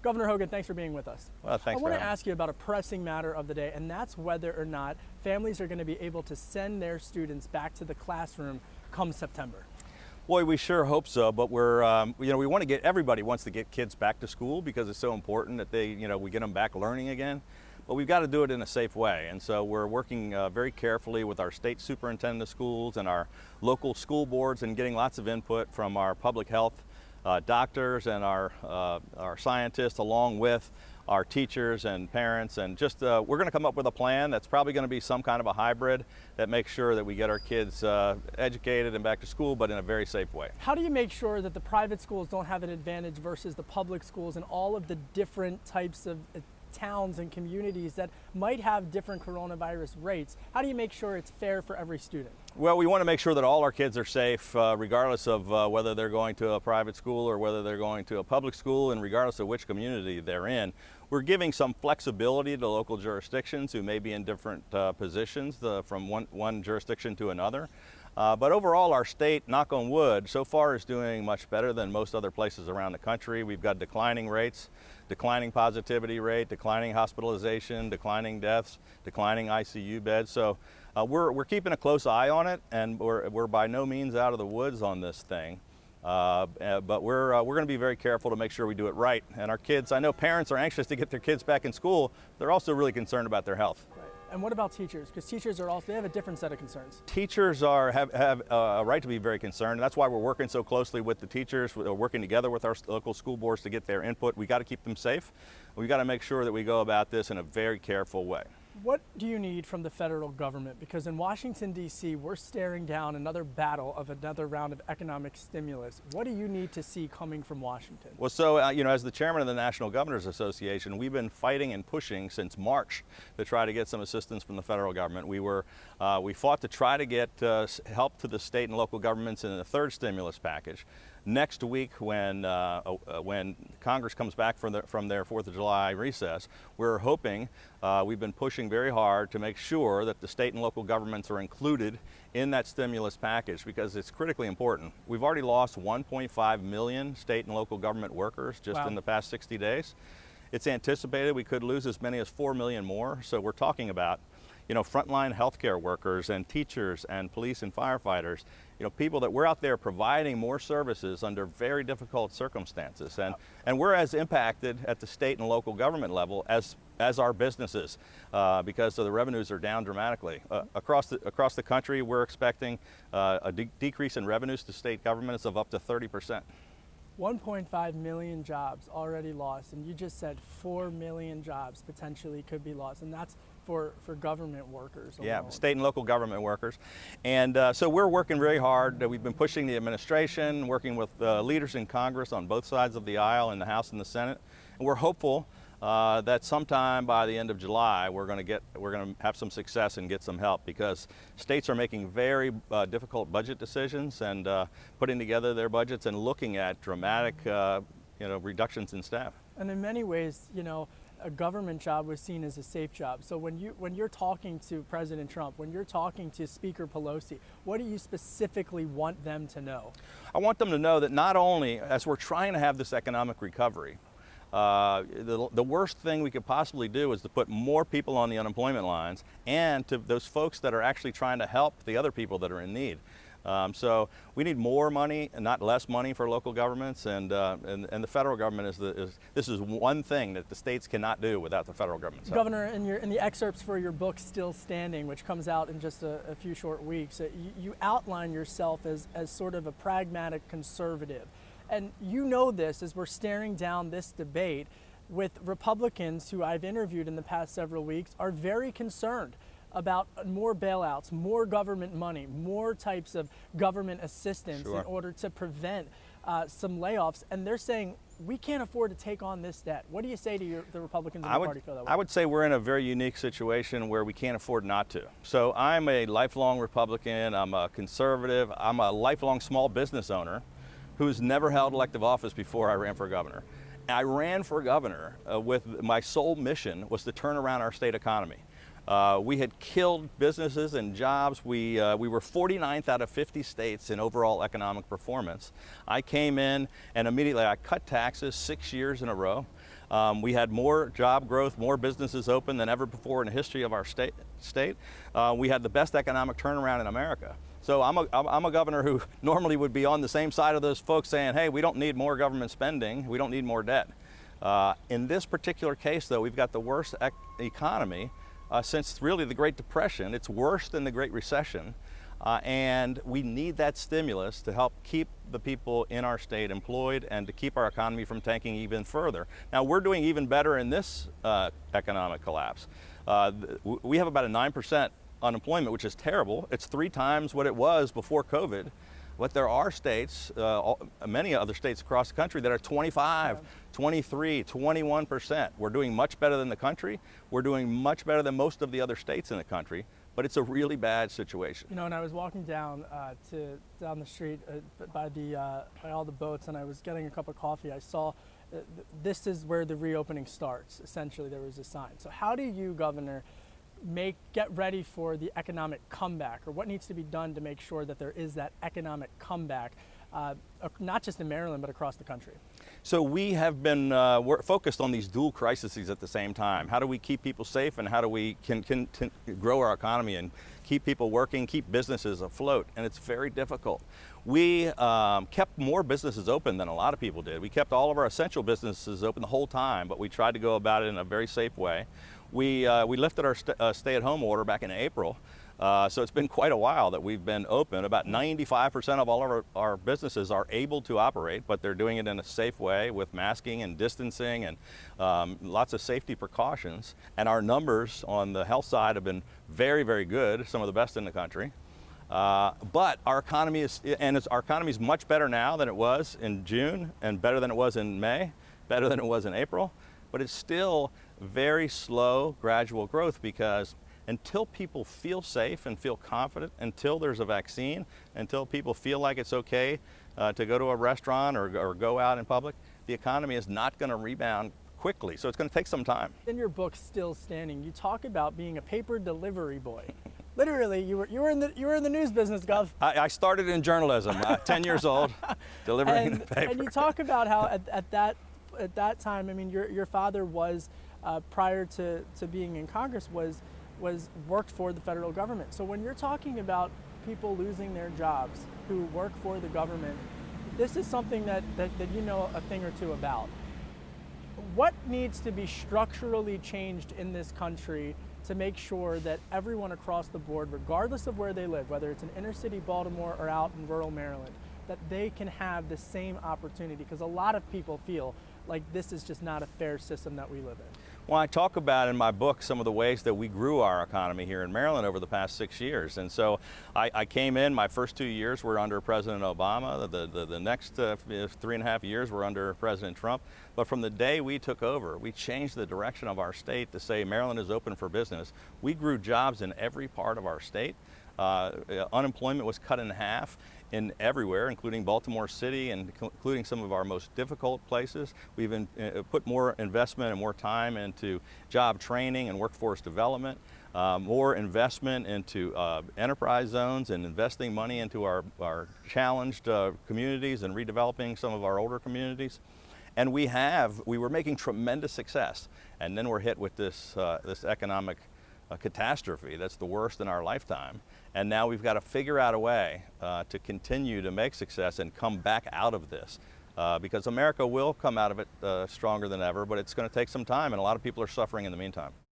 Governor Hogan, thanks for being with us. Well, thanks. I want to ask you about a pressing matter of the day, and that's whether or not families are going to be able to send their students back to the classroom come September. Boy, we sure hope so, but we want to get, everybody wants to get kids back to school because it's so important that we get them back learning again. But we've got to do it in a safe way. And so we're working very carefully with our state superintendent of schools and our local school boards and getting lots of input from our public health doctors and our scientists, along with our teachers and parents, and just we're going to come up with a plan that's probably going to be some kind of a hybrid that makes sure that we get our kids educated and back to school, but in a very safe way. How do you make sure that the private schools don't have an advantage versus the public schools and all of the different types of towns and communities that might have different coronavirus rates? How do you make sure it's fair for every student? Well, we want to make sure that all our kids are safe, regardless of whether they're going to a private school or whether they're going to a public school, and regardless of which community they're in. We're giving some flexibility to local jurisdictions who may be in different positions from one jurisdiction to another. But overall, our state, knock on wood, so far is doing much better than most other places around the country. We've got declining rates, declining positivity rate, declining hospitalization, declining deaths, declining ICU beds. So we're keeping a close eye on it, and we're by no means out of the woods on this thing. But we're going to be very careful to make sure we do it right. And our kids, I know parents are anxious to get their kids back in school. They're also really concerned about their health. Right. And what about teachers? Because teachers are also, they have a different set of concerns. Teachers have a right to be very concerned. And that's why we're working so closely with the teachers. We're working together with our local school boards to get their input. We got to keep them safe. We got to make sure that we go about this in a very careful way. What do you need from the federal government? Because in Washington, D.C., we're staring down another battle of another round of economic stimulus. What do you need to see coming from Washington? Well, so, as the chairman of the National Governors Association, we've been fighting and pushing since March to try to get some assistance from the federal government. We fought to try to get help to the state and local governments in the third stimulus package. Next week, when Congress comes back from their 4th of July recess, we're hoping, we've been pushing very hard to make sure that the state and local governments are included in that stimulus package because it's critically important. We've already lost 1.5 million state and local government workers just in the past 60 days. It's anticipated we could lose as many as 4 million more, so we're talking about frontline healthcare workers and teachers and police and firefighters, people that we're out there providing more services under very difficult circumstances. And we're as impacted at the state and local government level as our businesses because the revenues are down dramatically. Across the country, we're expecting a decrease in revenues to state governments of up to 30%. 1.5 million jobs already lost, and you just said 4 million jobs potentially could be lost, and that's for government workers alone. Yeah, state and local government workers. And so we're working very hard. We've been pushing the administration, working with leaders in Congress on both sides of the aisle in the House and the Senate. And we're hopeful that sometime by the end of July we're going to have some success and get some help because states are making very difficult budget decisions and putting together their budgets and looking at dramatic reductions in staff. And in many ways, a government job was seen as a safe job. So when you're talking to President Trump, when you're talking to Speaker Pelosi, what do you specifically want them to know? I want them to know that not only as we're trying to have this economic recovery, the worst thing we could possibly do is to put more people on the unemployment lines and to those folks that are actually trying to help the other people that are in need. So we need more money and not less money for local governments, and the federal government this is one thing that the states cannot do without the federal government. Governor, in the excerpts for your book Still Standing, which comes out in just a few short weeks, you outline yourself as sort of a pragmatic conservative. And you know this as we're staring down this debate with Republicans who I've interviewed in the past several weeks are very concerned about more bailouts, more government money, more types of government assistance in order to prevent some layoffs. And they're saying, we can't afford to take on this debt. What do you say to the Republicans in the party feel that way? I would say we're in a very unique situation where we can't afford not to. So I'm a lifelong Republican, I'm a conservative, I'm a lifelong small business owner who's never held elective office before I ran for governor. I ran for governor with my sole mission was to turn around our state economy. We had killed businesses and jobs. We were 49th out of 50 states in overall economic performance. I came in and immediately I cut taxes 6 years in a row. We had more job growth, more businesses open than ever before in the history of our state. We had the best economic turnaround in America. So I'm a governor who normally would be on the same side of those folks saying, hey, we don't need more government spending, we don't need more debt. In this particular case, though, we've got the worst economy since really the Great Depression. It's worse than the Great Recession. And we need that stimulus to help keep the people in our state employed and to keep our economy from tanking even further. Now, we're doing even better in this economic collapse. We have about a 9% unemployment, which is terrible. It's 3 times what it was before COVID. But there are states, many other states across the country, that are 25, 23, 21%. We're doing much better than the country. We're doing much better than most of the other states in the country. But it's a really bad situation. You know, and I was walking down down the street by all the boats, and I was getting a cup of coffee. I saw this is where the reopening starts. Essentially, there was a sign. So how do you, Governor, get ready for the economic comeback, or what needs to be done to make sure that there is that economic comeback, not just in Maryland, but across the country? So we have been we're focused on these dual crises at the same time. How do we keep people safe, and how do we can grow our economy and keep people working, keep businesses afloat? And it's very difficult. We kept more businesses open than a lot of people did. We kept all of our essential businesses open the whole time, but we tried to go about it in a very safe way. We lifted our stay-at-home order back in April. So it's been quite a while that we've been open. About 95% of all of our businesses are able to operate, but they're doing it in a safe way with masking and distancing and lots of safety precautions. And our numbers on the health side have been very, very good, some of the best in the country. But our economy is much better now than it was in June, and better than it was in May, better than it was in April. But it's still very slow, gradual growth, because until people feel safe and feel confident, until there's a vaccine, until people feel like it's okay to go to a restaurant or go out in public, the economy is not going to rebound quickly. So it's going to take some time. In your book, Still Standing, you talk about being a paper delivery boy. Literally, you were in the news business, Gov. I started in journalism, 10 years old, delivering the paper. And you talk about how at that time, I mean, your father was prior to being in Congress worked for the federal government. So when you're talking about people losing their jobs who work for the government, this is something that you know a thing or two about. What needs to be structurally changed in this country to make sure that everyone across the board, regardless of where they live, whether it's in inner city Baltimore or out in rural Maryland, that they can have the same opportunity? Because a lot of people feel like this is just not a fair system that we live in. Well, I talk about in my book some of the ways that we grew our economy here in Maryland over the past 6 years. And so I came in, my first 2 years were under President Obama. The next 3.5 years were under President Trump. But from the day we took over, we changed the direction of our state to say Maryland is open for business. We grew jobs in every part of our state. Unemployment was cut in half in everywhere, including Baltimore City and including some of our most difficult places. We've put more investment and more time into job training and workforce development, more investment into enterprise zones and investing money into our challenged communities and redeveloping some of our older communities. And we were making tremendous success. And then we're hit with this economic catastrophe that's the worst in our lifetime. And now we've got to figure out a way to continue to make success and come back out of this. Because America will come out of it stronger than ever, but it's going to take some time, and a lot of people are suffering in the meantime.